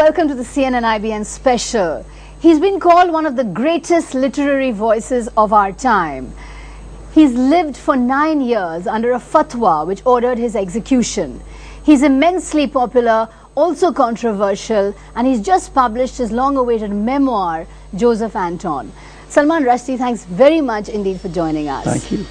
welcome to the CNN IBN special. He's been called one of the greatest literary voices of our time. He's lived for 9 years under a fatwa which ordered his execution. He's immensely popular, also controversial, and he's just published his long-awaited memoir, Joseph Anton. Salman Rushdie, thanks very much indeed for joining us. Thank you.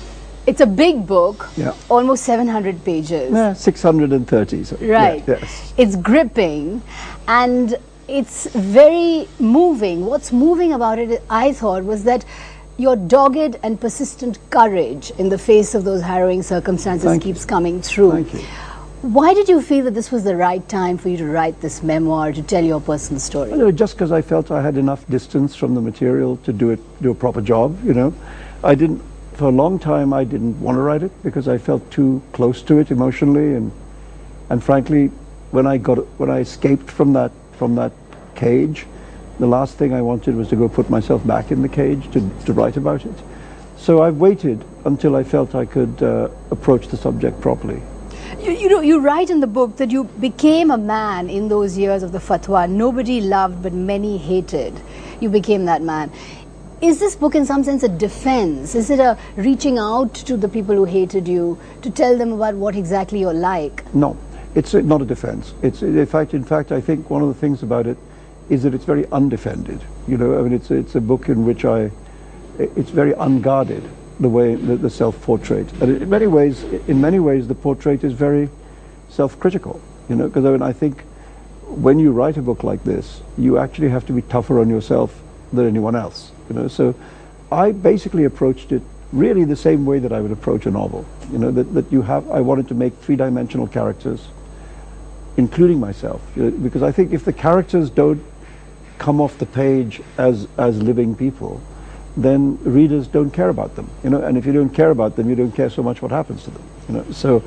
It's a big book, yeah. Almost 700 pages. Yeah, 630. So, right. Yeah, yes. It's gripping and it's very moving. What's moving about it, I thought, was that your dogged and persistent courage in the face of those harrowing circumstances keeps coming through. Thank you. Why did you feel that this was the right time for you to write this memoir, to tell your personal story? Well, just because I felt I had enough distance from the material to do a proper job, you know. For a long time I didn't want to write it because I felt too close to it emotionally, and frankly, when I escaped from that cage, the last thing I wanted was to go put myself back in the cage to write about it. So I've waited until I felt I could approach the subject properly. You write in the book that you became a man in those years of the fatwa. Nobody loved, but many hated. You became that man. Is this book in some sense a defense? Is it a reaching out to the people who hated you to tell them about what exactly you're like? No, it's not a defense. In fact, I think one of the things about it is that it's very undefended. You know, I mean, it's a book in which it's very unguarded, the way the self-portrait. And in many ways, the portrait is very self-critical. You know, because I think when you write a book like this, you actually have to be tougher on yourself than anyone else. You know, so I basically approached it really the same way that I would approach a novel. You know, I wanted to make three-dimensional characters, including myself, because I think if the characters don't come off the page as living people, then readers don't care about them. You know, and if you don't care about them, you don't care so much what happens to them. You know, so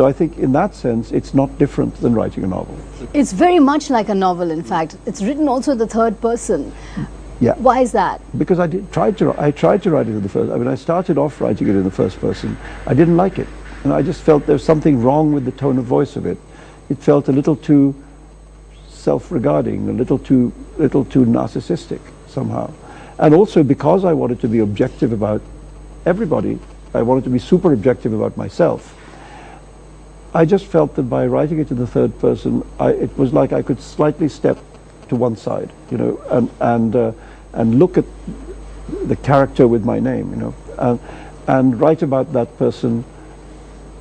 I think in that sense, it's not different than writing a novel. It's very much like a novel. In fact, it's written also in the third person. Yeah. Why is that? Because I tried to write it in the first. I mean, I started off writing it in the first person. I didn't like it, and I just felt there was something wrong with the tone of voice of it. It felt a little too self-regarding, a little too narcissistic somehow. And also because I wanted to be objective about everybody, I wanted to be super objective about myself. I just felt that by writing it in the third person, it was like I could slightly step to one side, you know, and look at the character with my name, you know, and write about that person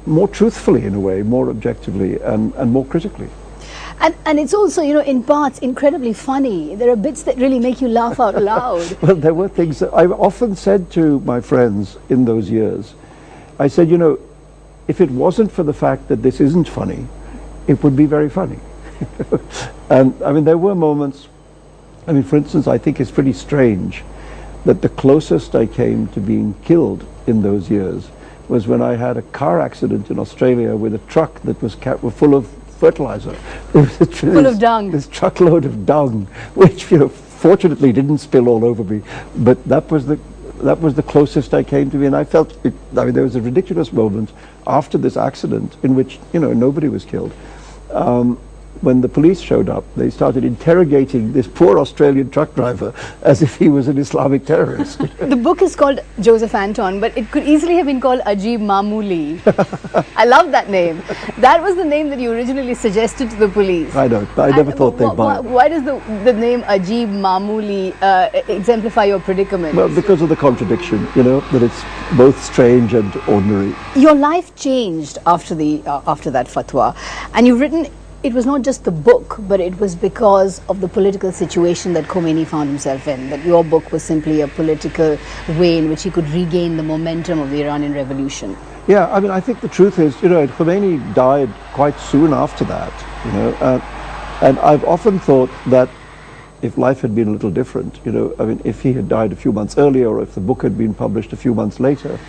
more truthfully in a way, more objectively and more critically. And it's also, you know, in parts incredibly funny. There are bits that really make you laugh out loud. Well, there were things that I often said to my friends in those years. I said, you know, if it wasn't for the fact that this isn't funny, it would be very funny. And I mean, there were moments, I mean, for instance, I think it's pretty strange that the closest I came to being killed in those years was when I had a car accident in Australia with a truck that was full of fertilizer. Full of dung. This truckload of dung, which, you know, fortunately didn't spill all over me, but that was the closest I came to me, and I felt it. I mean, there was a ridiculous moment after this accident in which, you know, nobody was killed. When the police showed up, they started interrogating this poor Australian truck driver as if he was an Islamic terrorist. The book is called Joseph Anton, but it could easily have been called Ajeeb Mamuli. I love that name. That was the name that you originally suggested to the police. I know. I never thought they'd buy it. Why does the name Ajeeb Mamuli exemplify your predicament? Well, because of the contradiction, you know, that it's both strange and ordinary. Your life changed after that fatwa, and you've written. It was not just the book, but it was because of the political situation that Khomeini found himself in, that your book was simply a political way in which he could regain the momentum of the Iranian revolution. Yeah, I mean, I think the truth is, you know, Khomeini died quite soon after that, you know, and I've often thought that if life had been a little different, you know, I mean, if he had died a few months earlier or if the book had been published a few months later,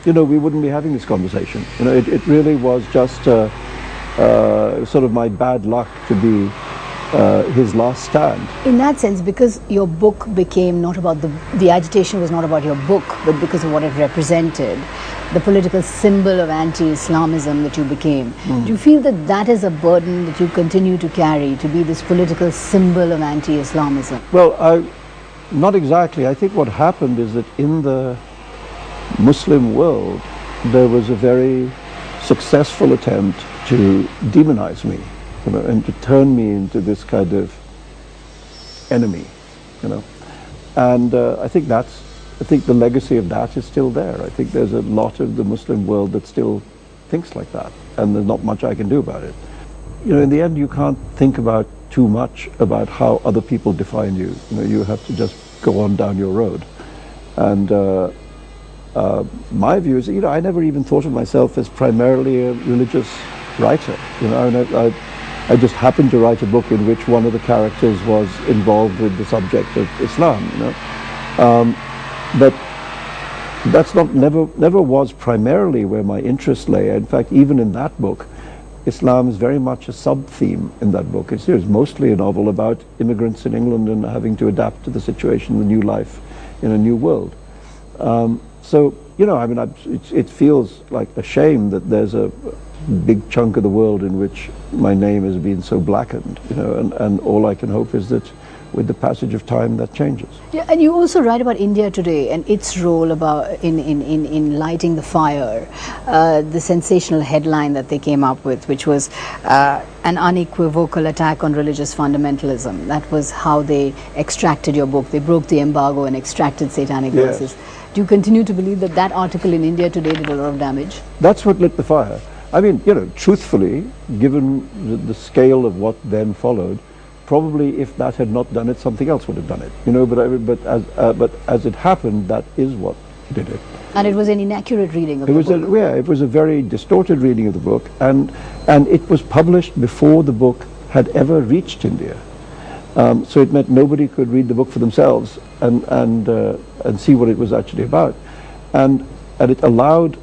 you know, we wouldn't be having this conversation. You know, it really was just sort of my bad luck to be his last stand. In that sense, because your book became not about the agitation was not about your book, but because of what it represented, the political symbol of anti-Islamism that you became. Do you feel that that is a burden that you continue to carry, to be this political symbol of anti-Islamism? Well, not exactly. I think what happened is that in the Muslim world, there was a very successful attempt to demonize me, you know, and to turn me into this kind of enemy, you know. And I think the legacy of that is still there. I think there's a lot of the Muslim world that still thinks like that, and there's not much I can do about it. You know, in the end, you can't think about too much about how other people define you. You know, you have to just go on down your road. And my view is, you know, I never even thought of myself as primarily a religious writer. You know, I just happened to write a book in which one of the characters was involved with the subject of Islam. You know, but that's never was primarily where my interest lay. In fact, even in that book, Islam is very much a sub-theme in that book. It's mostly a novel about immigrants in England and having to adapt to the situation, the new life in a new world. So, you know, I mean, it feels like a shame that there's a big chunk of the world in which my name has been so blackened, you know, and all I can hope is that with the passage of time that changes. Yeah, and you also write about India today and its role in lighting the fire. The sensational headline that they came up with, which was an unequivocal attack on religious fundamentalism. That was how they extracted your book. They broke the embargo and extracted Satanic Verses. Do you continue to believe that that article in India today did a lot of damage? That's what lit the fire. I mean, you know, truthfully, given the scale of what then followed, probably if that had not done it, something else would have done it. You know, but as it happened, that is what did it. And it was an inaccurate reading of the book. It was a very distorted reading of the book, and it was published before the book had ever reached India. So it meant nobody could read the book for themselves and see what it was actually about, and it allowed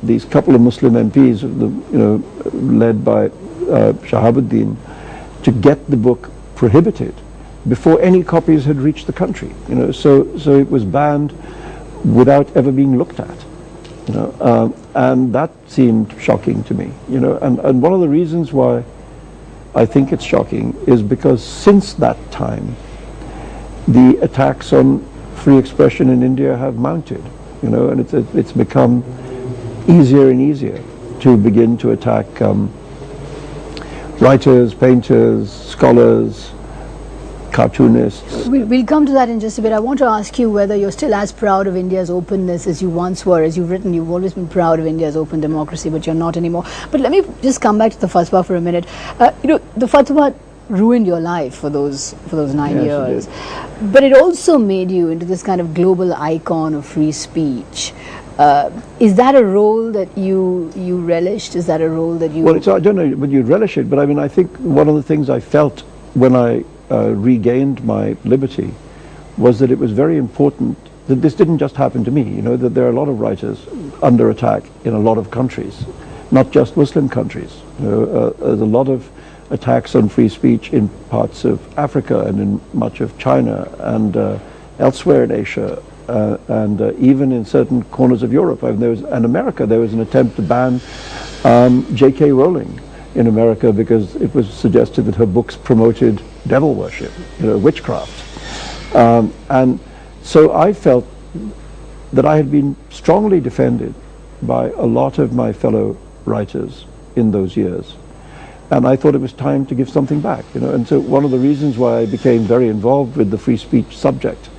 these couple of Muslim MPs, you know, led by Shahabuddin, to get the book prohibited before any copies had reached the country. You know, so it was banned without ever being looked at. You know, and that seemed shocking to me. You know, and one of the reasons why I think it's shocking is because since that time, the attacks on free expression in India have mounted. You know, and it's become easier and easier to begin to attack writers, painters, scholars, cartoonists. We'll come to that in just a bit. I want to ask you whether you're still as proud of India's openness as you once were. As you've written, you've always been proud of India's open democracy, but you're not anymore. But let me just come back to the fatwa for a minute. You know, the fatwa ruined your life for those 9 years. But it also made you into this kind of global icon of free speech. Is that a role that you relished? Is that a role that you... Well, I don't know whether you relish it, but I mean, I think one of the things I felt when I regained my liberty was that it was very important that this didn't just happen to me. You know, that there are a lot of writers under attack in a lot of countries, not just Muslim countries. You know, there's a lot of attacks on free speech in parts of Africa and in much of China and elsewhere in Asia. And even in certain corners of Europe. I mean, in America, there was an attempt to ban J.K. Rowling in America because it was suggested that her books promoted devil worship, you know, witchcraft. And so I felt that I had been strongly defended by a lot of my fellow writers in those years. And I thought it was time to give something back, you know. And so one of the reasons why I became very involved with the free speech subject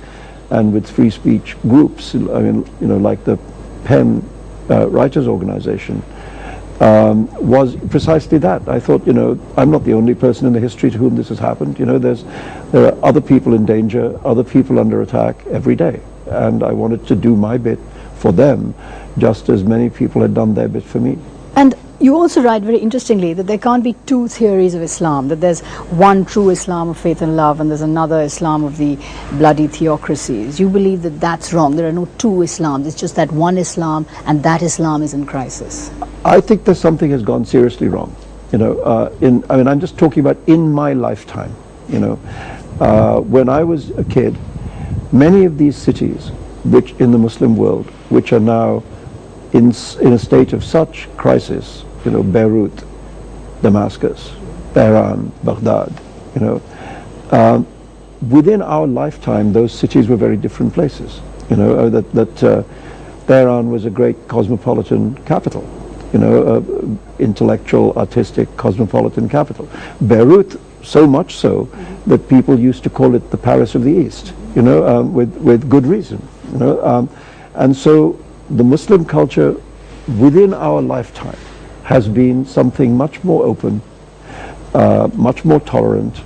and with free speech groups, I mean, you know, like the PEN Writers Organization, was precisely that. I thought, you know, I'm not the only person in the history to whom this has happened. You know, there are other people in danger, other people under attack every day. And I wanted to do my bit for them, just as many people had done their bit for me. And you also write very interestingly that there can't be two theories of Islam, that there's one true Islam of faith and love and there's another Islam of the bloody theocracies. You believe that that's wrong. There are no two Islams. It's just that one Islam, and that Islam is in crisis. I think that something has gone seriously wrong. You know, I'm just talking about in my lifetime. You know, when I was a kid, many of these cities, which in the Muslim world, which are now in a state of such crisis, you know, Beirut, Damascus, Tehran, Baghdad, you know, within our lifetime, those cities were very different places. You know, Tehran was a great cosmopolitan capital, you know, intellectual, artistic, cosmopolitan capital. Beirut, so much so that people used to call it the Paris of the East, you know, with good reason, you know. And so the Muslim culture within our lifetime has been something much more open, much more tolerant,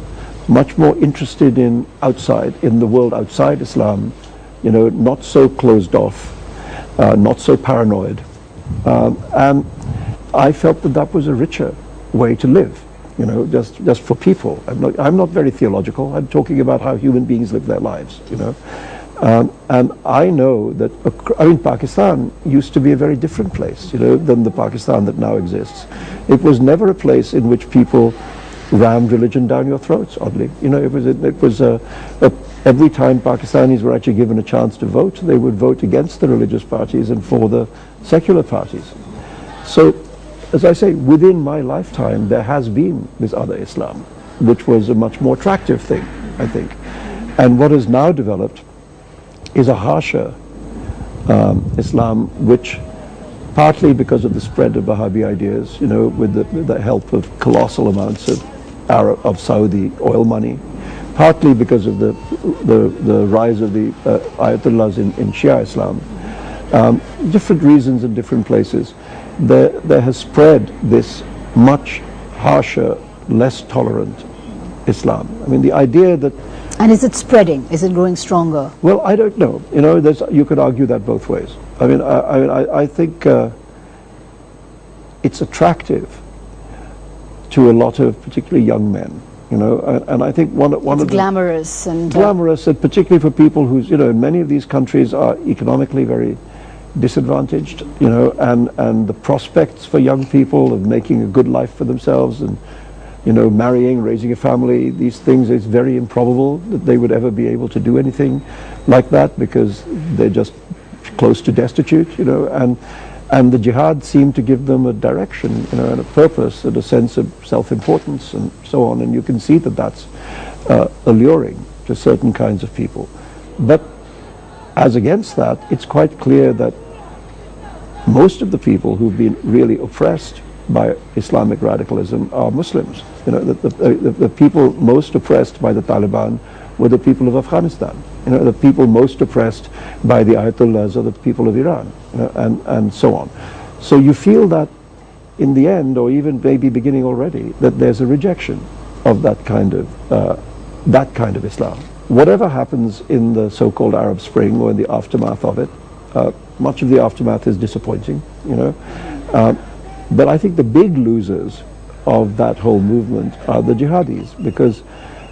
much more interested in the world outside Islam, you know, not so closed off, not so paranoid. And I felt that was a richer way to live, you know, just for people. I'm not very theological. I'm talking about how human beings live their lives, you know. And I know that, Pakistan used to be a very different place, you know, than the Pakistan that now exists. It was never a place in which people rammed religion down your throats, oddly. You know, it was every time Pakistanis were actually given a chance to vote, they would vote against the religious parties and for the secular parties. So, as I say, within my lifetime, there has been this other Islam, which was a much more attractive thing, I think. And what has now developed is a harsher Islam, which partly because of the spread of Wahhabi ideas, you know, with the help of colossal amounts of Saudi oil money, partly because of the rise of the Ayatollahs in Shia Islam, different reasons in different places, there has spread this much harsher, less tolerant Islam. I mean, the idea that... And is it spreading? Is it growing stronger? Well, I don't know. You know, you could argue that both ways. I think it's attractive to a lot of particularly young men, you know, and I think one of the glamorous and particularly for people who's, you know, in many of these countries are economically very disadvantaged, you know, and the prospects for young people of making a good life for themselves and, you know, marrying, raising a family, these things, it's very improbable that they would ever be able to do anything like that because they're just close to destitute, you know, and the jihad seemed to give them a direction, you know, and a purpose and a sense of self-importance and so on, and you can see that that's alluring to certain kinds of people. But as against that, it's quite clear that most of the people who've been really oppressed by Islamic radicalism are Muslims. You know, the people most oppressed by the Taliban were the people of Afghanistan. You know, the people most oppressed by the Ayatollahs are the people of Iran, you know, and so on. So you feel that in the end, or even maybe beginning already, that there's a rejection of that kind of Islam. Whatever happens in the so-called Arab Spring or in the aftermath of it, much of the aftermath is disappointing, you know. But I think the big losers of that whole movement are the jihadis, because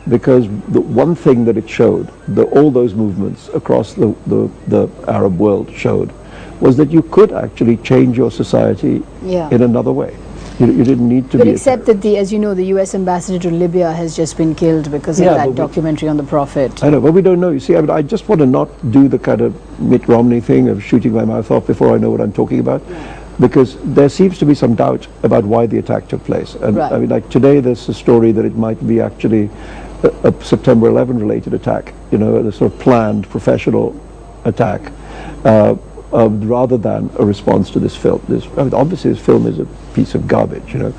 the one thing that it showed, all those movements across the Arab world showed, was that you could actually change your society in another way. You didn't need to be... But except that, as you know, the US ambassador to Libya has just been killed because of that documentary on the Prophet. I know, but we don't know. You see, I just want to not do the kind of Mitt Romney thing of shooting my mouth off before I know what I'm talking about. Because there seems to be some doubt about why the attack took place. And I mean, like today there's a story that it might be actually a September 11 related attack, you know, a sort of planned professional attack, rather than a response to this film. I mean, obviously this film is a piece of garbage, you know,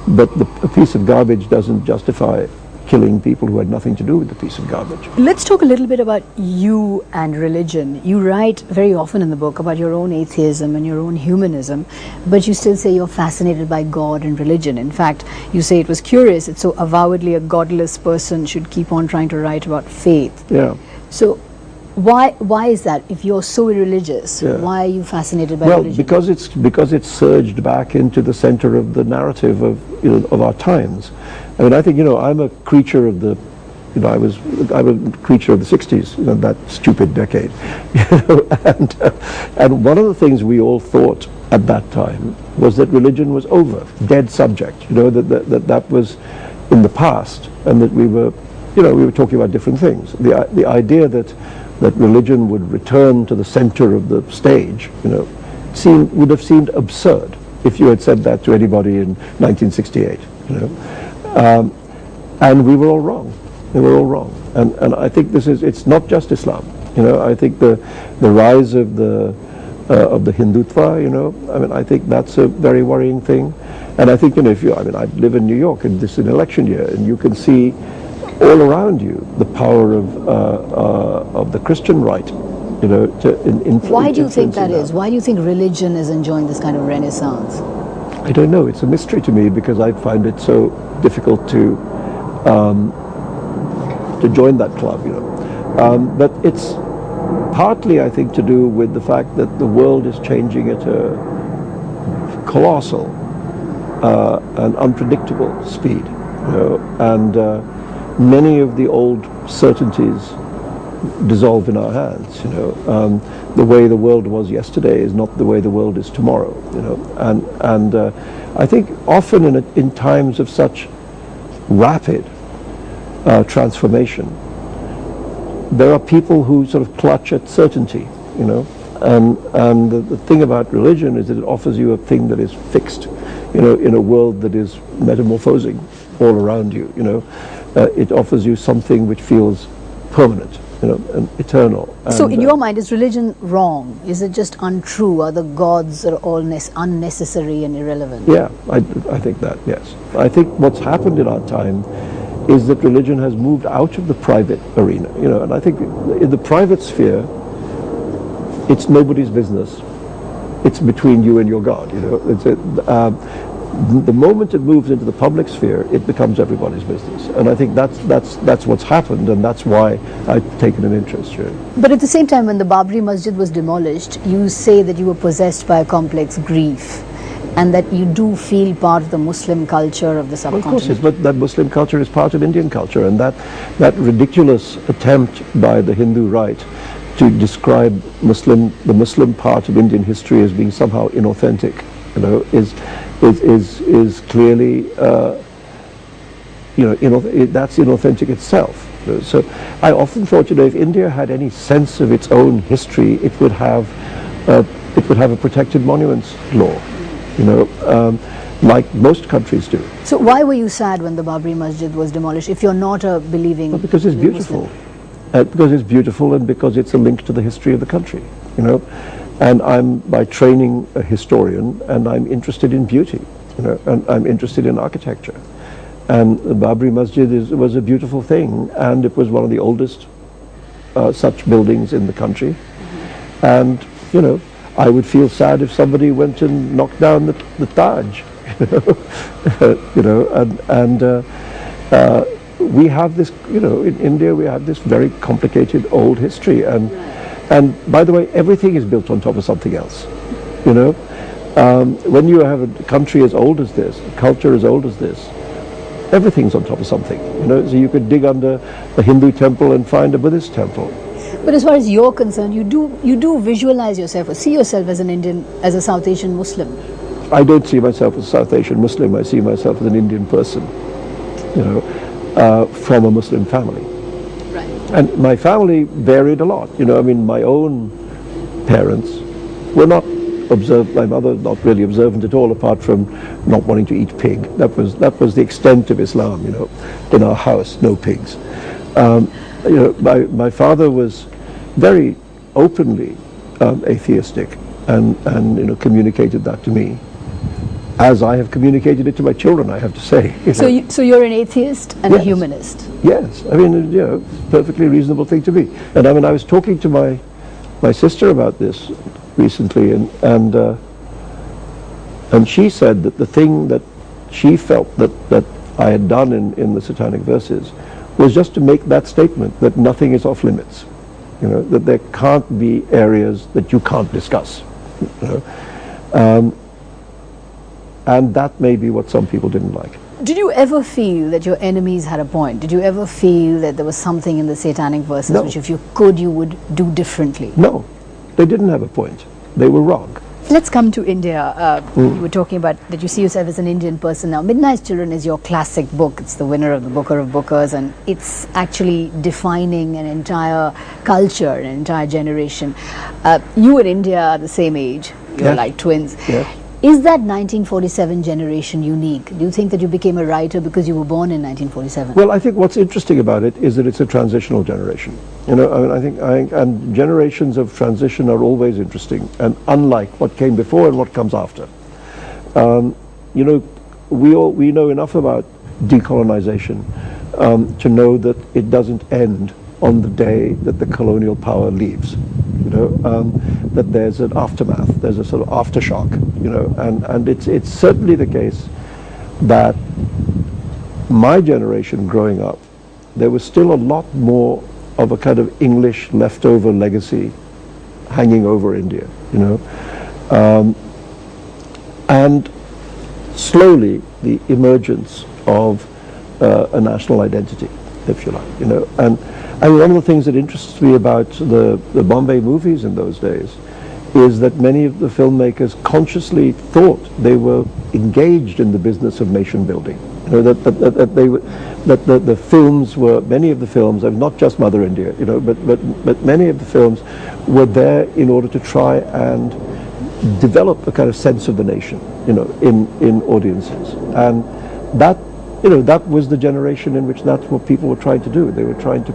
but a piece of garbage doesn't justify killing people who had nothing to do with the piece of garbage. Let's talk a little bit about you and religion. You write very often in the book about your own atheism and your own humanism, but you still say you're fascinated by God and religion. In fact, you say it was curious, it's so avowedly a godless person should keep on trying to write about faith. Yeah. So why is that? If you're so religious, why are you fascinated by religion? Well, because it's surged back into the center of the narrative of, you know, of our times. I mean, I think, you know, I'm a creature of the You know, I was a creature of the 60s, you know, that stupid decade. You know, and one of the things we all thought at that time was that religion was over, dead subject. You know, that was in the past, and that we were talking about different things. The idea that religion would return to the center of the stage, you know, would have seemed absurd if you had said that to anybody in 1968. You know, and we were all wrong. They were all wrong. And I think it's not just Islam. You know, I think the rise of the Hindutva, you know, I mean, I think that's a very worrying thing. And I think, you know, I live in New York, and this is an election year, and you can see all around you the power of the Christian right, you know, to influence. Why do you think that is? Why do you think religion is enjoying this kind of renaissance? I don't know. It's a mystery to me, because I find it so difficult to join that club, you know. But it's partly, I think, to do with the fact that the world is changing at a colossal and unpredictable speed, you know, and many of the old certainties dissolve in our hands. You know, the way the world was yesterday is not the way the world is tomorrow. You know, and I think often in times of such rapid transformation, there are people who sort of clutch at certainty. You know, and the thing about religion is that it offers you a thing that is fixed. You know, in a world that is metamorphosing all around you. You know. It offers you something which feels permanent, you know, and eternal. So in your mind, is religion wrong? Is it just untrue? Are the gods are all unnecessary and irrelevant? Yeah, I think that, yes. I think what's happened in our time is that religion has moved out of the private arena, you know, and I think in the private sphere, it's nobody's business. It's between you and your God, you know. The moment it moves into the public sphere, it becomes everybody's business, and I think that's what's happened, and that's why I've taken an interest here. But at the same time, when the Babri Masjid was demolished, you say that you were possessed by a complex grief, and that you do feel part of the Muslim culture of the subcontinent. Well, of course, but that Muslim culture is part of Indian culture, and that ridiculous attempt by the Hindu right to describe the Muslim part of Indian history as being somehow inauthentic, you know, is clearly, you know, that's inauthentic itself. So I often thought, you know, if India had any sense of its own history, it would have a protected monuments law, you know, like most countries do. So why were you sad when the Babri Masjid was demolished, if you're not a believing Well, because it's beautiful. Because it's beautiful, and because it's a link to the history of the country, you know. And I'm, by training, a historian, and I'm interested in beauty, you know, and I'm interested in architecture. And the Babri Masjid was a beautiful thing, and it was one of the oldest such buildings in the country. And, you know, I would feel sad if somebody went and knocked down the Taj, you know, and we have this, you know, in India we have this very complicated old history, and by the way, everything is built on top of something else, you know. When you have a country as old as this, a culture as old as this, everything's on top of something, you know. So you could dig under a Hindu temple and find a Buddhist temple. But as far as you're concerned, you do visualize yourself or see yourself as an Indian, as a South Asian Muslim. I don't see myself as a South Asian Muslim. I see myself as an Indian person, you know, from a Muslim family. Right. And my family varied a lot. You know, I mean, my own parents were not observant. My mother not really observant at all, apart from not wanting to eat pig. That was the extent of Islam. You know, in our house, no pigs. You know, my father was very openly atheistic, and you know, communicated that to me, as I have communicated it to my children, I have to say. So you're an atheist and yes. a humanist. Yes, I mean, you know, perfectly reasonable thing to be. And I mean, I was talking to my sister about this recently, and she said that the thing that she felt that I had done in the Satanic Verses was just to make that statement that nothing is off limits. You know, that there can't be areas that you can't discuss. You know? And that may be what some people didn't like. Did you ever feel that your enemies had a point? Did you ever feel that there was something in the Satanic Verses No. which if you could, you would do differently? No, they didn't have a point. They were wrong. Let's come to India. You were talking about that you see yourself as an Indian person now. Midnight Children is your classic book. It's the winner of the Booker of Bookers, and it's actually defining an entire culture, an entire generation. You and India are the same age. You're Yes. like twins. Yes. Is that 1947 generation unique? Do you think that you became a writer because you were born in 1947? Well, I think what's interesting about it is that it's a transitional generation. You know, I think and generations of transition are always interesting and unlike what came before and what comes after. You know, we know enough about decolonization to know that it doesn't end on the day that the colonial power leaves. You know, that there's an aftermath, there's a sort of aftershock. You know, and it's certainly the case that my generation growing up, there was still a lot more of a kind of English leftover legacy hanging over India. You know, and slowly the emergence of a national identity, if you like. You know, and one of the things that interests me about the Bombay movies in those days is that many of the filmmakers consciously thought they were engaged in the business of nation building. You know, that the films were, many of the films, and not just Mother India, you know, but many of the films were there in order to try and develop a kind of sense of the nation, you know, in audiences. And that, you know, that was the generation in which that's what people were trying to do. They were trying to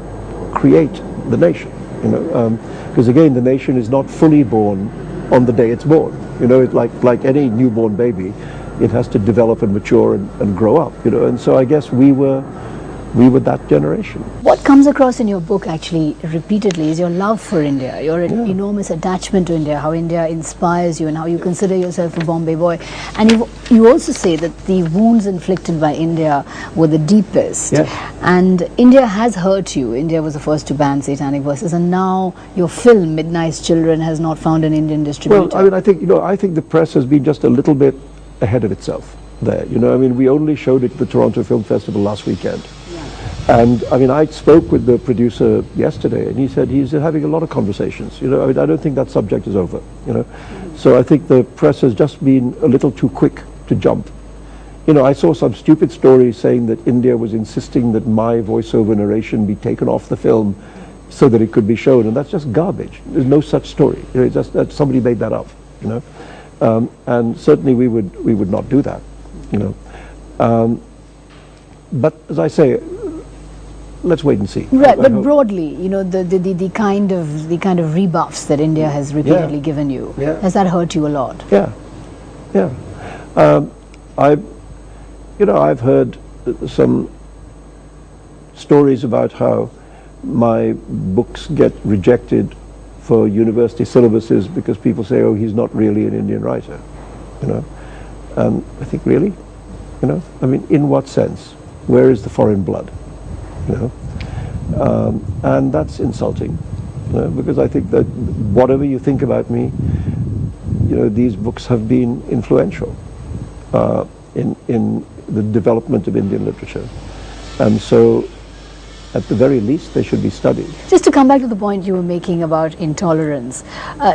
create the nation, you know, because again, the nation is not fully born on the day it's born. You know, it's like any newborn baby, it has to develop and mature and grow up, you know. And so I guess we were that generation. What comes across in your book actually repeatedly is your love for India, your enormous attachment to India, how India inspires you and how you consider yourself a Bombay boy. And you also say that the wounds inflicted by India were the deepest. Yes. And India has hurt you. India was the first to ban Satanic Verses, and now your film Midnight Children has not found an Indian distributor. Well, I mean, I think the press has been just a little bit ahead of itself there. You know, I mean, we only showed it at the Toronto Film Festival last weekend. And I mean, I spoke with the producer yesterday, and he said he's having a lot of conversations. You know, I mean, I don't think that subject is over. You know, so I think the press has just been a little too quick to jump. You know, I saw some stupid story saying that India was insisting that my voiceover narration be taken off the film so that it could be shown, and that's just garbage. There's no such story. You know, it's just that somebody made that up. You know, and certainly we would not do that. You know, but as I say, let's wait and see. Right, but broadly, you know, the kind of rebuffs that India has repeatedly given you, has that hurt you a lot? Yeah, yeah. I've heard some stories about how my books get rejected for university syllabuses because people say, "Oh, he's not really an Indian writer," you know. And I think, really, you know, I mean, in what sense? Where is the foreign blood? You know, and that's insulting, you know, because I think that whatever you think about me, you know, these books have been influential in the development of Indian literature, and so at the very least they should be studied. Just to come back to the point you were making about intolerance,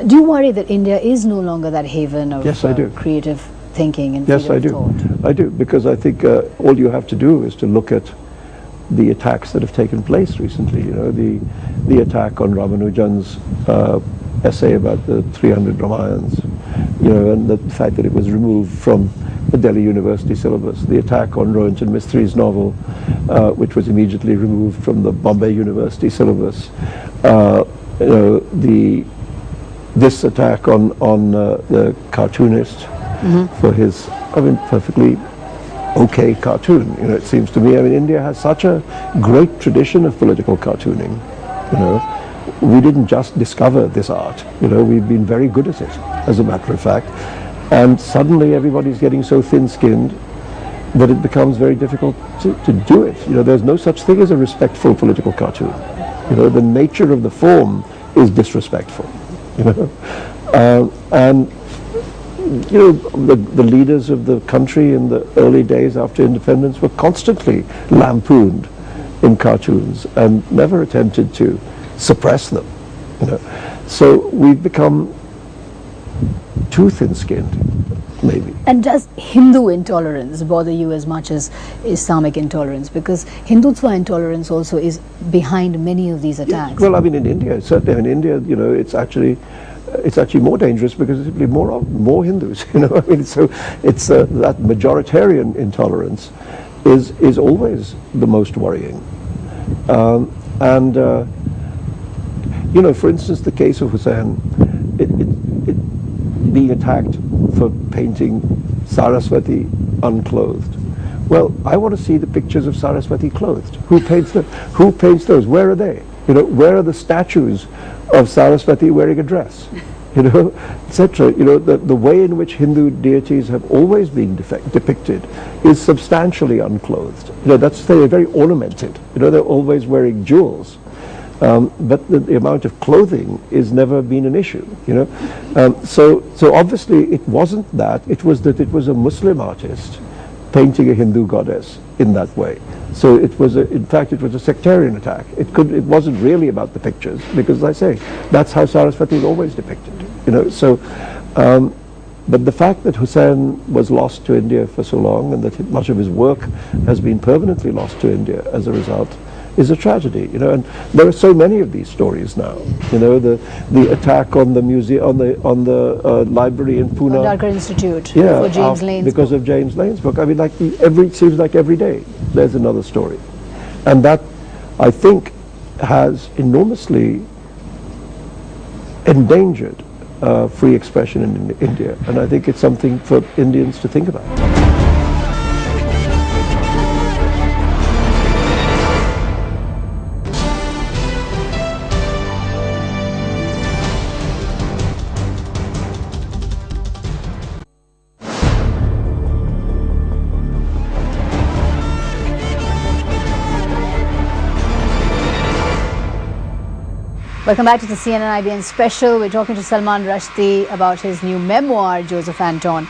do you worry that India is no longer that haven of creative thinking and freedom of thought? Yes, I do, because I think all you have to do is to look at the attacks that have taken place recently. You know, the attack on Ramanujan's essay about the 300 Ramayans, you know, and the fact that it was removed from the Delhi University syllabus, the attack on Rohinton Mistri's novel, which was immediately removed from the Bombay University syllabus, you know, this attack on the cartoonist for his, I mean, perfectly okay cartoon. You know, it seems to me, I mean, India has such a great tradition of political cartooning. You know, we didn't just discover this art. You know, we've been very good at it, as a matter of fact. And suddenly everybody's getting so thin-skinned that it becomes very difficult to do it. You know, there's no such thing as a respectful political cartoon. You know, the nature of the form is disrespectful. You know, and you know, the leaders of the country in the early days after independence were constantly lampooned in cartoons and never attempted to suppress them. You know. So we've become too thin-skinned, maybe. And does Hindu intolerance bother you as much as Islamic intolerance? Because Hindutva intolerance also is behind many of these attacks. Well, I mean, in India, certainly in India, you know, it's actually more dangerous because there's simply more Hindus. You know, I mean, so it's that majoritarian intolerance is always the most worrying. You know, for instance, the case of Hussain, being attacked for painting Saraswati unclothed. Well, I want to see the pictures of Saraswati clothed. Who paints them? Who paints those? Where are they? You know, where are the statues of Saraswati wearing a dress? You know, etc. You know, the way in which Hindu deities have always been depicted is substantially unclothed. You know, they're very ornamented. You know, they're always wearing jewels. But the amount of clothing is never been an issue, you know. So obviously it wasn't that. It was that it was a Muslim artist painting a Hindu goddess in that way. So it was in fact, it was a sectarian attack. It wasn't really about the pictures, because, as I say, that's how Saraswati is always depicted, you know. So, but the fact that Hussain was lost to India for so long, and that much of his work has been permanently lost to India as a result, is a tragedy, you know. And there are so many of these stories now. You know, the attack on the museum, on the library in Pune, Darker Institute, yeah, for James Lane's because book. of James Lane's book. I mean, like seems like every day there's another story, and that, I think, has enormously endangered free expression in India, and I think it's something for Indians to think about. Welcome back to the CNN IBN special. We're talking to Salman Rushdie about his new memoir, Joseph Anton.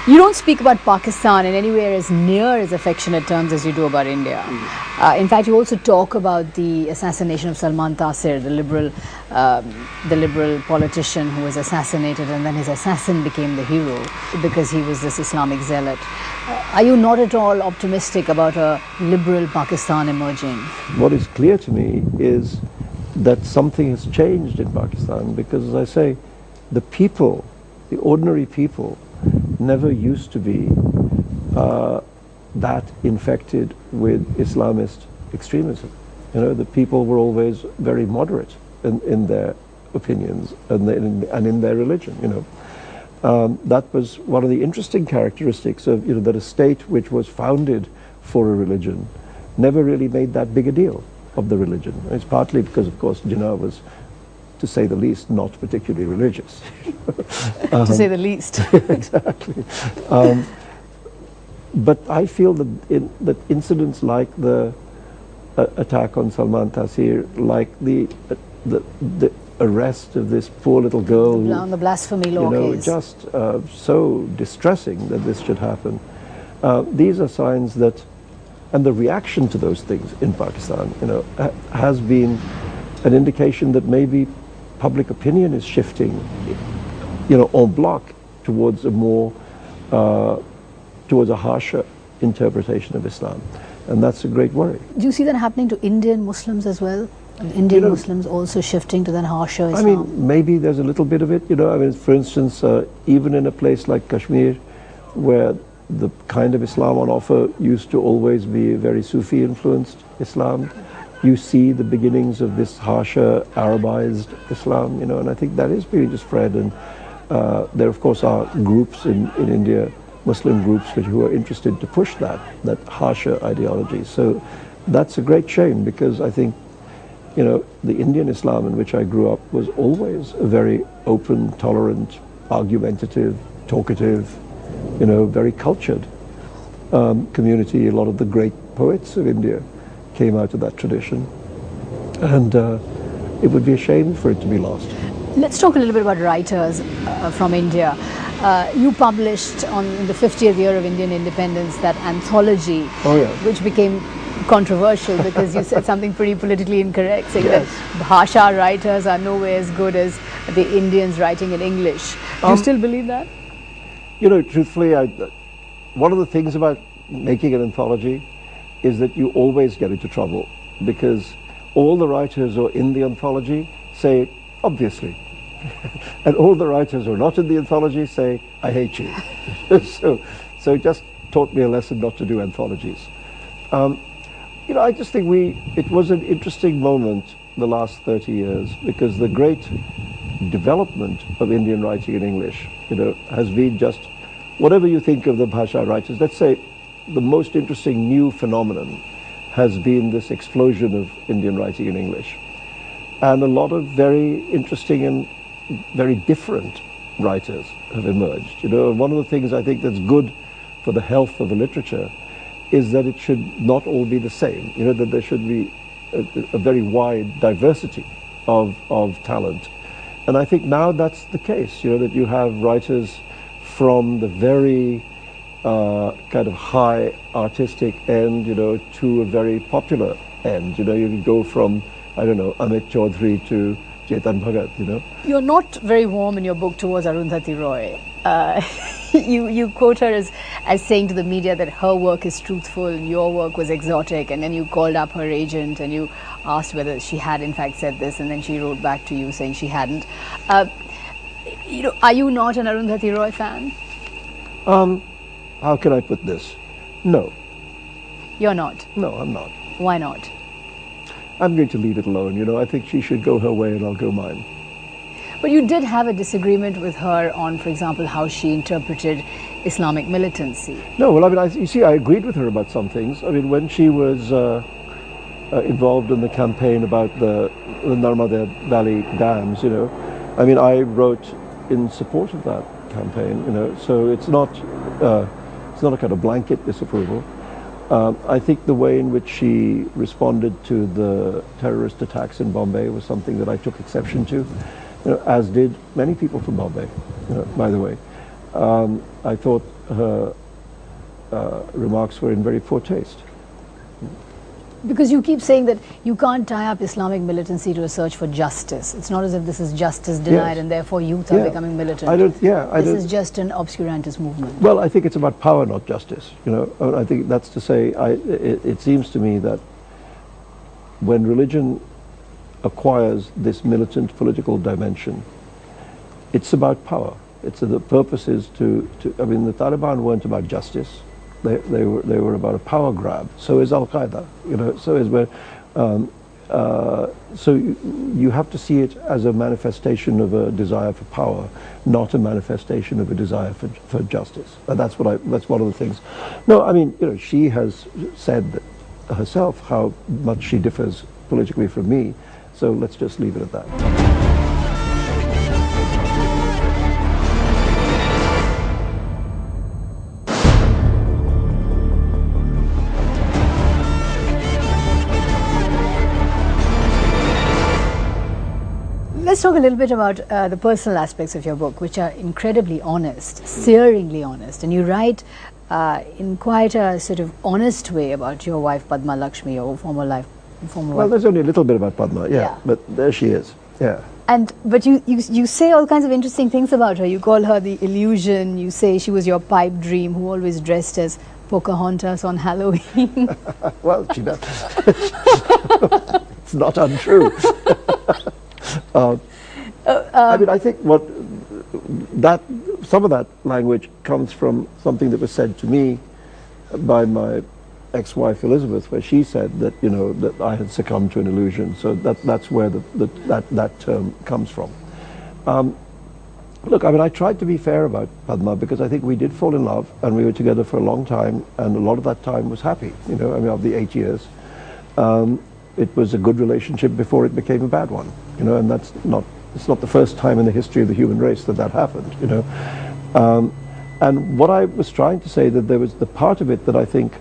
You don't speak about Pakistan in anywhere as near as affectionate terms as you do about India. In fact, you also talk about the assassination of Salman Taseer, the liberal politician who was assassinated, and then his assassin became the hero because he was this Islamic zealot. Are you not at all optimistic about a liberal Pakistan emerging? What is clear to me is that something has changed in Pakistan, because, as I say, the people, the ordinary people, never used to be that infected with Islamist extremism. You know, the people were always very moderate in their opinions and in their religion. You know, that was one of the interesting characteristics of, you know, that a state which was founded for a religion never really made that big a deal of the religion. It's partly because, of course, Jinnah was, to say the least, not particularly religious. To say the least. Exactly. But I feel that incidents like the attack on Salman Taseer, like the arrest of this poor little girl, on the blasphemy law case, just so distressing that this should happen. These are signs that, and the reaction to those things in Pakistan, you know, has been an indication that maybe public opinion is shifting, you know, en bloc towards a more, towards a harsher interpretation of Islam, and that's a great worry. Do you see that happening to Indian Muslims as well? Indian Muslims also shifting to that harsher Islam? I mean, maybe there's a little bit of it, you know. I mean, for instance, even in a place like Kashmir, where the kind of Islam on offer used to always be very Sufi influenced Islam, you see the beginnings of this harsher Arabized Islam, you know, and I think that is being just spread. And there, of course, are groups in India, Muslim groups, who are interested to push that harsher ideology. So that's a great shame, because I think, you know, the Indian Islam in which I grew up was always a very open, tolerant, argumentative, talkative, you know, very cultured community. A lot of the great poets of India came out of that tradition, and it would be a shame for it to be lost. Let's talk a little bit about writers from India. you published in the 50th year of Indian independence that anthology, which became controversial because you said something pretty politically incorrect, saying that Bhasha writers are nowhere as good as the Indians writing in English. Do you still believe that? You know, truthfully, one of the things about making an anthology is that you always get into trouble because all the writers who are in the anthology say, obviously. And all the writers who are not in the anthology say, I hate you. so it just taught me a lesson not to do anthologies. You know, I just think it was an interesting moment the last 30 years because the great development of Indian writing in English, you know, has been just, whatever you think of the Bhasha writers, let's say the most interesting new phenomenon has been this explosion of Indian writing in English. And a lot of very interesting and very different writers have emerged. You know, and one of the things I think that's good for the health of the literature is that it should not all be the same. You know, that there should be a very wide diversity of talent. And I think now that's the case, you know, that you have writers from the very kind of high artistic end, you know, to a very popular end. You know, you can go from, I don't know, Amit Chaudhary to Chetan Bhagat, you know. You're not very warm in your book towards Arundhati Roy. You quote her as saying to the media that her work is truthful and your work was exotic, and then you called up her agent and you asked whether she had in fact said this, and then she wrote back to you saying she hadn't. You know, are you not an Arundhati Roy fan? How can I put this? No. You're not? No, I'm not. Why not? I'm going to leave it alone, you know. I think she should go her way and I'll go mine. But you did have a disagreement with her on, for example, how she interpreted Islamic militancy. No, well, I mean, you see, I agreed with her about some things. I mean, when she was involved in the campaign about the Narmada Valley dams, you know, I mean, I wrote in support of that campaign, you know, so it's not a kind of blanket disapproval. I think the way in which she responded to the terrorist attacks in Bombay was something that I took exception to, you know, as did many people from Bombay, you know, by the way. I thought her remarks were in very poor taste. Because you keep saying that you can't tie up Islamic militancy to a search for justice. It's not as if this is justice denied and therefore youth are becoming militant. This is just an obscurantist movement. Well, I think it's about power, not justice. You know, I think that's to say, it seems to me that when religion acquires this militant political dimension, it's about power. The purpose is I mean, the Taliban weren't about justice. They were about a power grab. So is Al Qaeda. You know. So is where. So you have to see it as a manifestation of a desire for power, not a manifestation of a desire for justice. And that's one of the things. No, I mean, you know, she has said that herself how much she differs politically from me. So let's just leave it at that. Let's talk a little bit about the personal aspects of your book, which are incredibly honest, searingly honest. And you write in quite a sort of honest way about your wife Padma Lakshmi, your former wife. Well, there's only a little bit about Padma, but there she is, But you say all kinds of interesting things about her. You call her the illusion. You say she was your pipe dream who always dressed as Pocahontas on Halloween. Well, she does. It's not untrue. I mean, I think some of that language comes from something that was said to me by my ex-wife Elizabeth, where she said that, you know, that I had succumbed to an illusion. So that's where that term comes from. Look, I mean, I tried to be fair about Padma because I think we did fall in love and we were together for a long time, and a lot of that time was happy. You know, I mean, of the 8 years. It was a good relationship before it became a bad one, you know, and it's not the first time in the history of the human race that happened, you know. And what I was trying to say, that there was the part of it that I think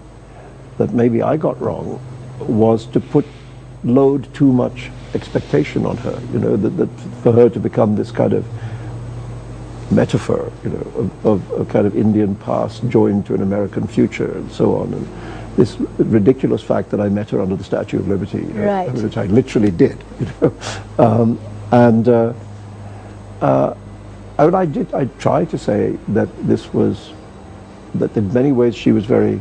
that maybe I got wrong, was to load too much expectation on her, you know, that for her to become this kind of metaphor, you know, of a kind of Indian past joined to an American future and so on. And this ridiculous fact that I met her under the Statue of Liberty, you know, Right. which I literally did, you know. I tried to say that that in many ways she was very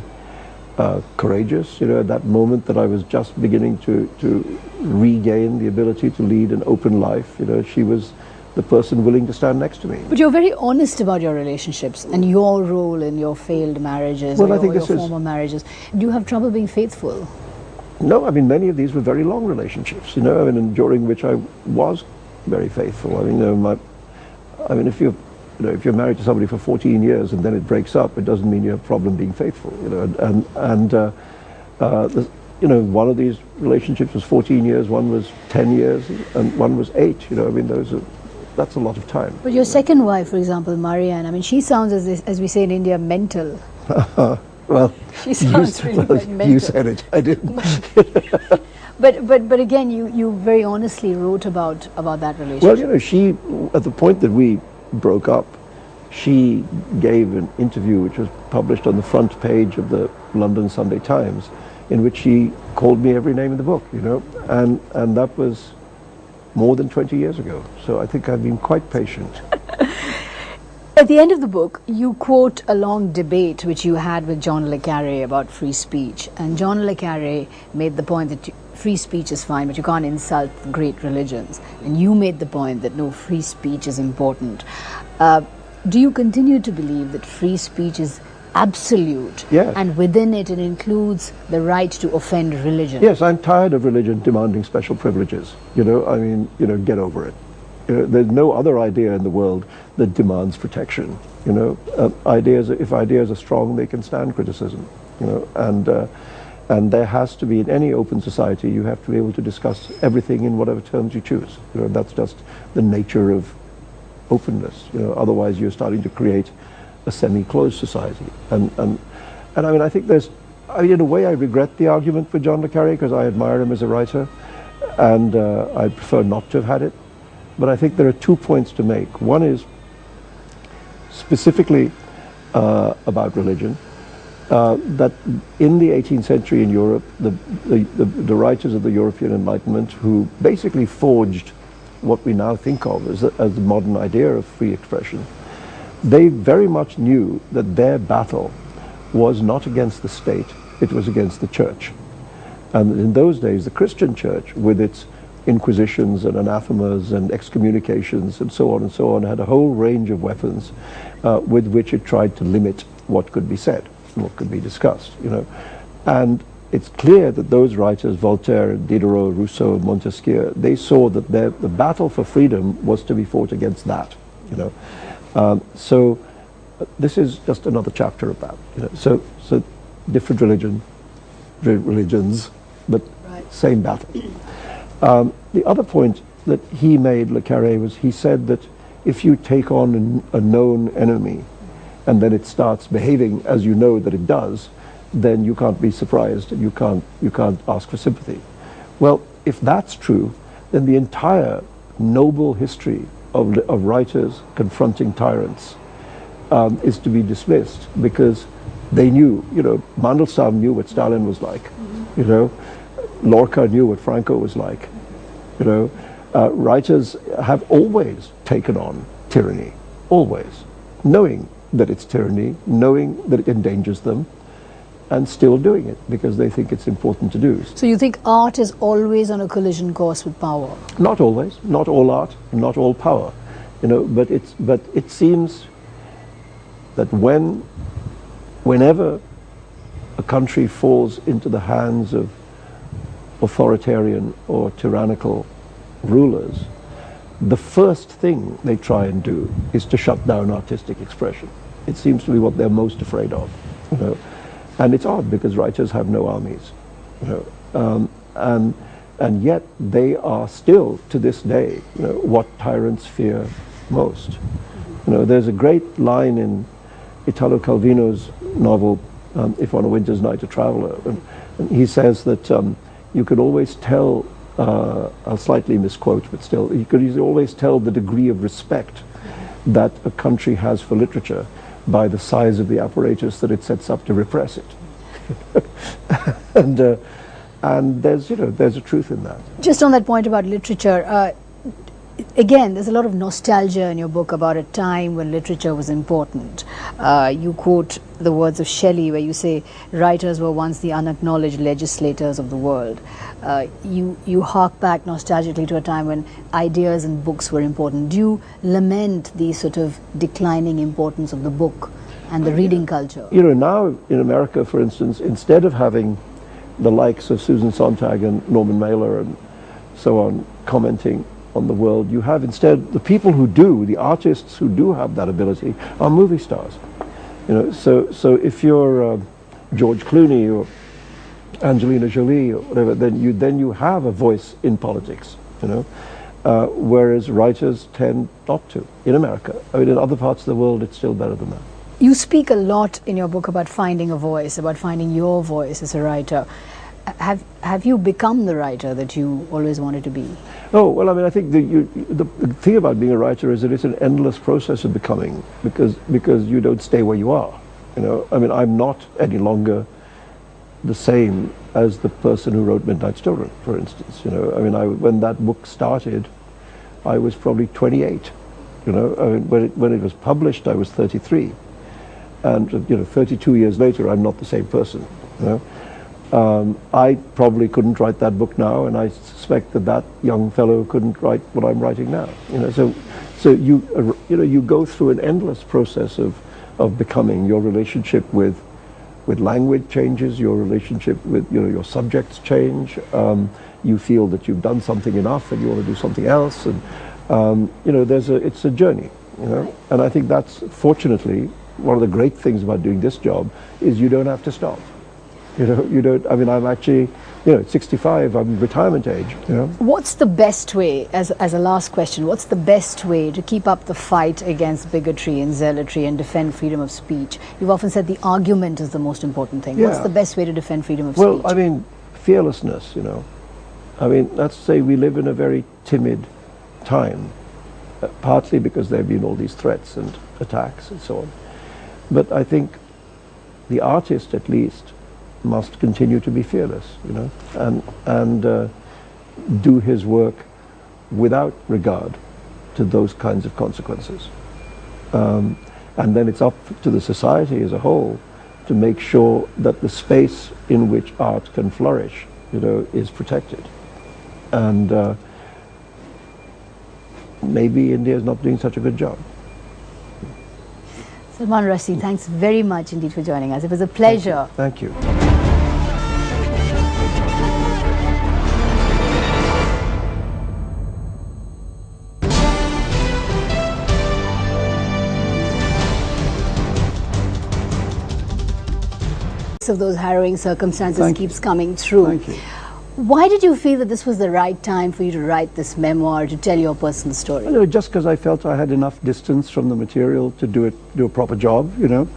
courageous, you know, at that moment that I was just beginning to regain the ability to lead an open life. You know, she was the person willing to stand next to me. But you're very honest about your relationships and your role in your failed marriages, Well, or I think your former marriages. Do you have trouble being faithful? No, I mean, many of these were very long relationships, you know, I mean, and during which I was very faithful. I mean, you know, if you're married to somebody for 14 years and then it breaks up, it doesn't mean you have a problem being faithful, you know. You know, one of these relationships was 14 years, one was 10 years, and one was 8. You know, I mean, that's a lot of time. But your second wife, for example, Marianne, I mean, she sounds, as we say in India, mental. Well, She sounds really mental. You said it, I didn't. But again, you very honestly wrote about that relationship. Well, you know, she, at the point that we broke up, she gave an interview which was published on the front page of the London Sunday Times, in which she called me every name in the book, you know, and that was more than 20 years ago. So I think I've been quite patient. At the end of the book, you quote a long debate which you had with John le Carre about free speech. And John le Carre made the point that free speech is fine, but you can't insult great religions. And you made the point that no, free speech is important. Do you continue to believe that free speech is absolute? Yes. And within it, it includes the right to offend religion? Yes, I'm tired of religion demanding special privileges. You know, I mean, you know, get over it. You know, there's no other idea in the world that demands protection. You know, if ideas are strong, they can stand criticism. You know, and there has to be, in any open society, you have to be able to discuss everything in whatever terms you choose. You know, that's just the nature of openness. You know, otherwise you're starting to create a semi-closed society. And I mean, I think in a way, I regret the argument with John le Carre because I admire him as a writer, and I prefer not to have had it. But I think there are 2 points to make. One is specifically about religion, that in the 18th century in Europe, the writers of the European Enlightenment, who basically forged what we now think of as the modern idea of free expression, they very much knew that their battle was not against the state, it was against the church. And in those days, the Christian church, with its inquisitions and anathemas and excommunications and so on, had a whole range of weapons with which it tried to limit what could be said, what could be discussed, you know. And it's clear that those writers, Voltaire, Diderot, Rousseau, Montesquieu, they saw that the battle for freedom was to be fought against that, you know. So this is just another chapter of that, you know. So different religions, but Right. same battle. The other point that he made, le Carre, was he said that if you take on a known enemy and then it starts behaving as you know that it does, then you can't be surprised and you can't ask for sympathy. Well, if that's true, then the entire noble history of writers confronting tyrants is to be dismissed, because they knew, you know, Mandelstam knew what Stalin was like, you know, Lorca knew what Franco was like, you know. Writers have always taken on tyranny, always, knowing that it's tyranny, knowing that it endangers them, and still doing it because they think it's important to do. So you think art is always on a collision course with power? Not always, not all art, not all power, you know, but it seems that whenever a country falls into the hands of authoritarian or tyrannical rulers, the first thing they try and do is to shut down artistic expression. It seems to be what they're most afraid of, you know. And it's odd because writers have no armies, you know, and yet they are still to this day, you know, what tyrants fear most. You know, there's a great line in Italo Calvino's novel, If on a Winter's Night a Traveller, and he says that you could always tell, I'll slightly misquote, but still, you could always tell the degree of respect that a country has for literature by the size of the apparatus that it sets up to repress it. And there's, you know, there's a truth in that. Just on that point about literature, again, there's a lot of nostalgia in your book about a time when literature was important. You quote the words of Shelley where you say, writers were once the unacknowledged legislators of the world. You hark back nostalgically to a time when ideas and books were important. Do you lament the sort of declining importance of the book and the reading culture? You know, now in America, for instance, instead of having the likes of Susan Sontag and Norman Mailer and so on commenting on the world, you have instead the people who do, the artists who do have that ability are movie stars. You know, so if you're George Clooney or Angelina Jolie or whatever, then you have a voice in politics. You know, whereas writers tend not to in America. I mean, in other parts of the world, it's still better than that. You speak a lot in your book about finding a voice, about finding your voice as a writer. Have you become the writer that you always wanted to be? Oh, well, I mean, I think the thing about being a writer is that it's an endless process of becoming, because you don't stay where you are. You know, I mean, I'm not any longer the same as the person who wrote Midnight Children, for instance. You know, I mean, when that book started, I was probably 28. You know, I mean, when it was published, I was 33. And, you know, 32 years later, I'm not the same person, you know. I probably couldn't write that book now, and I suspect that young fellow couldn't write what I'm writing now. You know, so you go through an endless process of becoming. Your relationship with language changes. Your relationship with, you know, your subjects change. You feel that you've done something enough, and you want to do something else. And you know, it's a journey. You know, and I think that's, fortunately, one of the great things about doing this job is you don't have to stop. You know, you don't. I mean, I'm actually, you know, at 65, I'm retirement age. You know. What's the best way, as a last question, what's the best way to keep up the fight against bigotry and zealotry and defend freedom of speech? You've often said the argument is the most important thing. Yeah. What's the best way to defend freedom of speech? Well, I mean, fearlessness. You know, I mean, let's say we live in a very timid time, partly because there have been all these threats and attacks and so on. But I think the artist, at least, must continue to be fearless, you know, and do his work without regard to those kinds of consequences. And then it's up to the society as a whole to make sure that the space in which art can flourish, you know, is protected. And maybe India is not doing such a good job. Salman Rushdie, thanks very much indeed for joining us. It was a pleasure. Thank you. Of those harrowing circumstances keeps coming through. Thank you. Why did you feel that this was the right time for you to write this memoir, to tell your personal story? You know, just because I felt I had enough distance from the material to do a proper job, you know.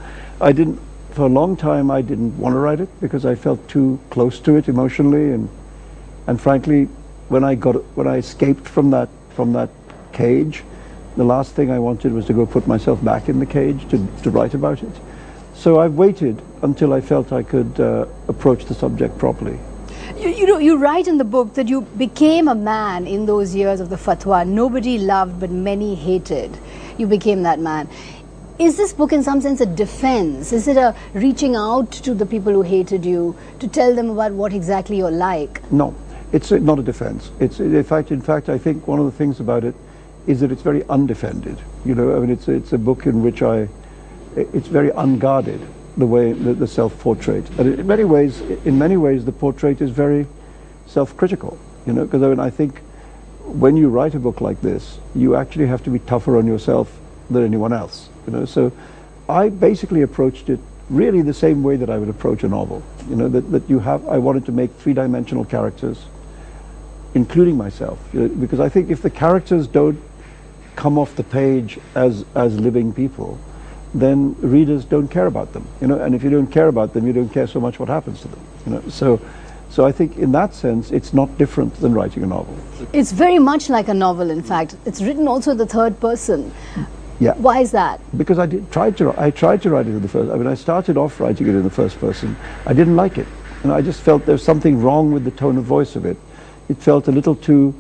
For a long time I didn't want to write it because I felt too close to it emotionally, and frankly, when I escaped from that cage, the last thing I wanted was to go put myself back in the cage to write about it. So I've waited until I felt I could approach the subject properly. You know, you write in the book that you became a man in those years of the fatwa. Nobody loved, but many hated. You became that man. Is this book in some sense a defense? Is it a reaching out to the people who hated you to tell them about what exactly you're like? No, it's not a defense. In fact, I think one of the things about it is that it's very undefended. You know, I mean, it's a book in which it's very unguarded, the way the self-portrait. And in many ways, the portrait is very self-critical. You know, because I mean, I think when you write a book like this, you actually have to be tougher on yourself than anyone else. You know, so I basically approached it really the same way that I would approach a novel. You know, I wanted to make three-dimensional characters, including myself, you know, because I think if the characters don't come off the page as living people, then readers don't care about them, you know, and if you don't care about them, you don't care so much what happens to them, you know. So I think in that sense, it's not different than writing a novel. It's very much like a novel, in fact. It's written also in the third person. Yeah. Why is that? Because I tried to write it in the first. I mean, I started off writing it in the first person. I didn't like it, and I just felt there's something wrong with the tone of voice of it. It felt a little too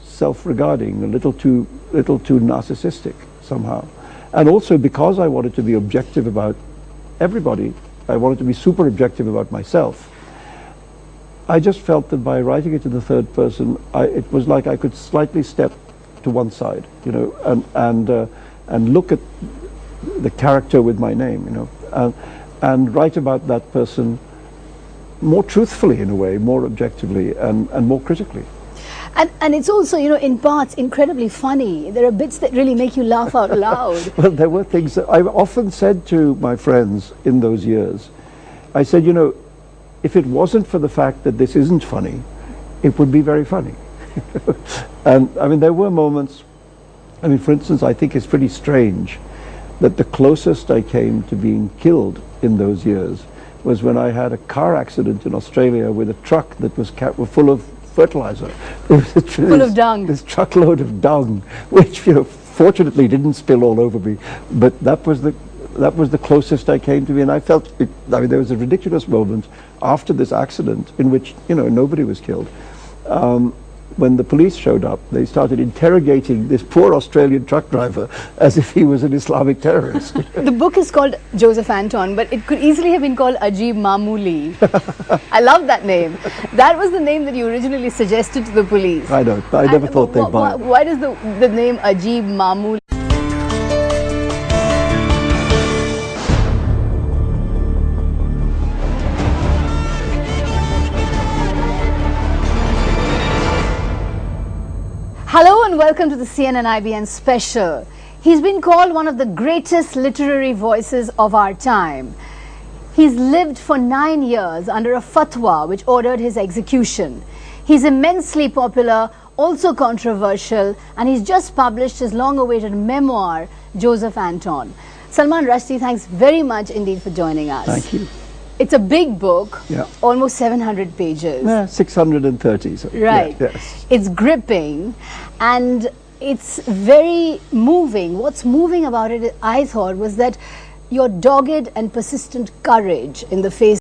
self-regarding, a little too narcissistic somehow. And also because I wanted to be objective about everybody, I wanted to be super objective about myself. I just felt that by writing it in the third person, it was like I could slightly step to one side, you know, and look at the character with my name, you know, and write about that person more truthfully in a way, more objectively and more critically. And it's also, you know, in parts incredibly funny. There are bits that really make you laugh out loud. Well, there were things that I've often said to my friends in those years. I said, you know, if it wasn't for the fact that this isn't funny, it would be very funny. And I mean, there were moments, I mean, for instance, I think it's pretty strange that the closest I came to being killed in those years was when I had a car accident in Australia with a truck that was full of fertilizer. Full of dung. This truckload of dung, which, you know, fortunately didn't spill all over me, but that was the closest I came to be, and I felt it. I mean, there was a ridiculous moment after this accident in which, you know, nobody was killed. When the police showed up, they started interrogating this poor Australian truck driver as if he was an Islamic terrorist. The book is called Joseph Anton, but it could easily have been called Ajeeb Mamuli. I love that name. That was the name that you originally suggested to the police. I know. I never thought they'd buy it. Why does the name Ajeeb Mamuli? Hello and welcome to the CNN IBN special. He's been called one of the greatest literary voices of our time. He's lived for 9 years under a fatwa which ordered his execution. He's immensely popular, also controversial, and he's just published his long-awaited memoir, Joseph Anton. Salman Rushdie, thanks very much indeed for joining us. Thank you. It's a big book, yeah. Almost 700 pages. Yeah, 630. So, right. Yeah, yes. It's gripping and it's very moving. What's moving about it, I thought, was that your dogged and persistent courage in the face